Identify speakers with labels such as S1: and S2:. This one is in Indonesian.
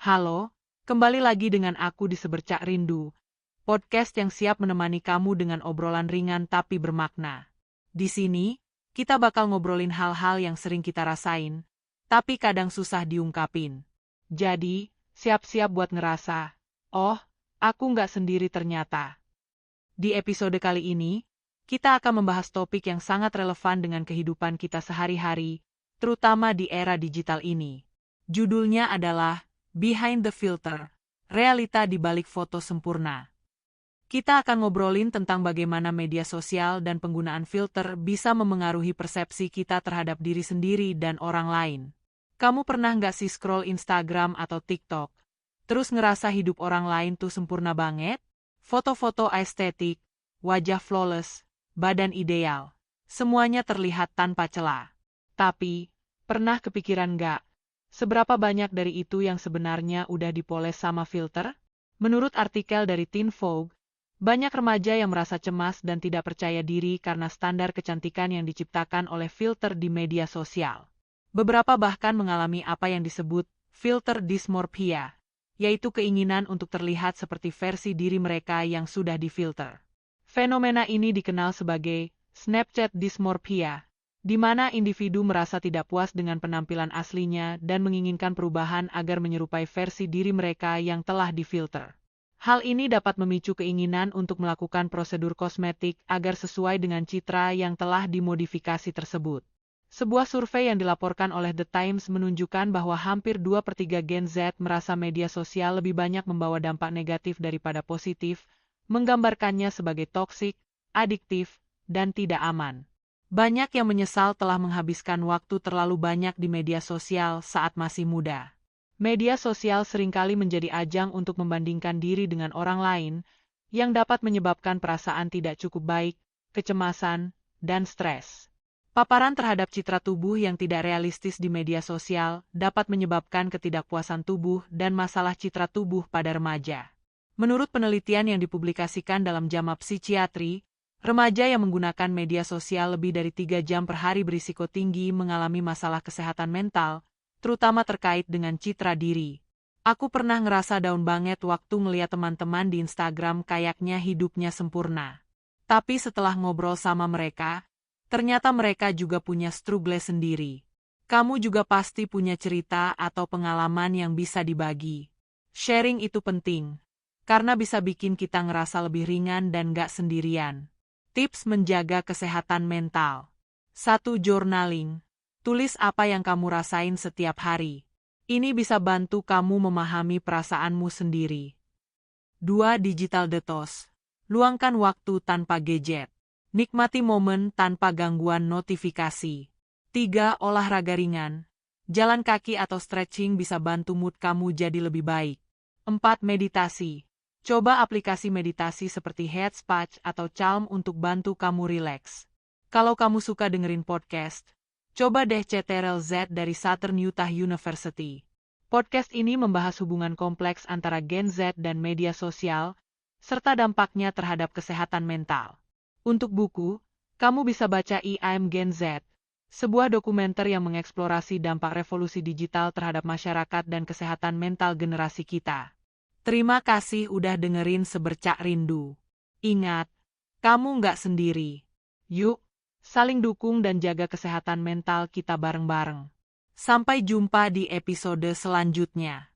S1: Halo, kembali lagi dengan aku di Sebercak Rindu, podcast yang siap menemani kamu dengan obrolan ringan tapi bermakna. Di sini, kita bakal ngobrolin hal-hal yang sering kita rasain, tapi kadang susah diungkapin. Jadi, siap-siap buat ngerasa, oh, aku nggak sendiri ternyata. Di episode kali ini, kita akan membahas topik yang sangat relevan dengan kehidupan kita sehari-hari, terutama di era digital ini. Judulnya adalah Behind the Filter, realita di balik foto sempurna. Kita akan ngobrolin tentang bagaimana media sosial dan penggunaan filter bisa memengaruhi persepsi kita terhadap diri sendiri dan orang lain. Kamu pernah nggak sih scroll Instagram atau TikTok, terus ngerasa hidup orang lain tuh sempurna banget? Foto-foto estetik, wajah flawless, badan ideal, semuanya terlihat tanpa celah. Tapi, pernah kepikiran nggak? Seberapa banyak dari itu yang sebenarnya udah dipoles sama filter? Menurut artikel dari Teen Vogue, banyak remaja yang merasa cemas dan tidak percaya diri karena standar kecantikan yang diciptakan oleh filter di media sosial. Beberapa bahkan mengalami apa yang disebut filter dysmorphia, yaitu keinginan untuk terlihat seperti versi diri mereka yang sudah difilter. Fenomena ini dikenal sebagai Snapchat dysmorphia, di mana individu merasa tidak puas dengan penampilan aslinya dan menginginkan perubahan agar menyerupai versi diri mereka yang telah difilter. Hal ini dapat memicu keinginan untuk melakukan prosedur kosmetik agar sesuai dengan citra yang telah dimodifikasi tersebut. Sebuah survei yang dilaporkan oleh The Times menunjukkan bahwa hampir 2/3 Gen Z merasa media sosial lebih banyak membawa dampak negatif daripada positif, menggambarkannya sebagai toksik, adiktif, dan tidak aman. Banyak yang menyesal telah menghabiskan waktu terlalu banyak di media sosial saat masih muda. Media sosial seringkali menjadi ajang untuk membandingkan diri dengan orang lain, yang dapat menyebabkan perasaan tidak cukup baik, kecemasan, dan stres. Paparan terhadap citra tubuh yang tidak realistis di media sosial dapat menyebabkan ketidakpuasan tubuh dan masalah citra tubuh pada remaja. Menurut penelitian yang dipublikasikan dalam JAMA Psikiatri, remaja yang menggunakan media sosial lebih dari 3 jam per hari berisiko tinggi mengalami masalah kesehatan mental, terutama terkait dengan citra diri. Aku pernah ngerasa down banget waktu ngeliat teman-teman di Instagram kayaknya hidupnya sempurna. Tapi setelah ngobrol sama mereka, ternyata mereka juga punya struggle sendiri. Kamu juga pasti punya cerita atau pengalaman yang bisa dibagi. Sharing itu penting, karena bisa bikin kita ngerasa lebih ringan dan gak sendirian. Tips menjaga kesehatan mental. 1. Journaling. Tulis apa yang kamu rasain setiap hari. Ini bisa bantu kamu memahami perasaanmu sendiri. 2. Digital detox. Luangkan waktu tanpa gadget. Nikmati momen tanpa gangguan notifikasi. 3. Olahraga ringan. Jalan kaki atau stretching bisa bantu mood kamu jadi lebih baik. 4. Meditasi. Coba aplikasi meditasi seperti Headspace atau Calm untuk bantu kamu rileks. Kalau kamu suka dengerin podcast, coba deh Ctrl Z dari Southern Utah University. Podcast ini membahas hubungan kompleks antara Gen Z dan media sosial, serta dampaknya terhadap kesehatan mental. Untuk buku, kamu bisa baca I'm Gen Z, sebuah dokumenter yang mengeksplorasi dampak revolusi digital terhadap masyarakat dan kesehatan mental generasi kita. Terima kasih udah dengerin Sebercak Rindu. Ingat, kamu nggak sendiri. Yuk, saling dukung dan jaga kesehatan mental kita bareng-bareng. Sampai jumpa di episode selanjutnya.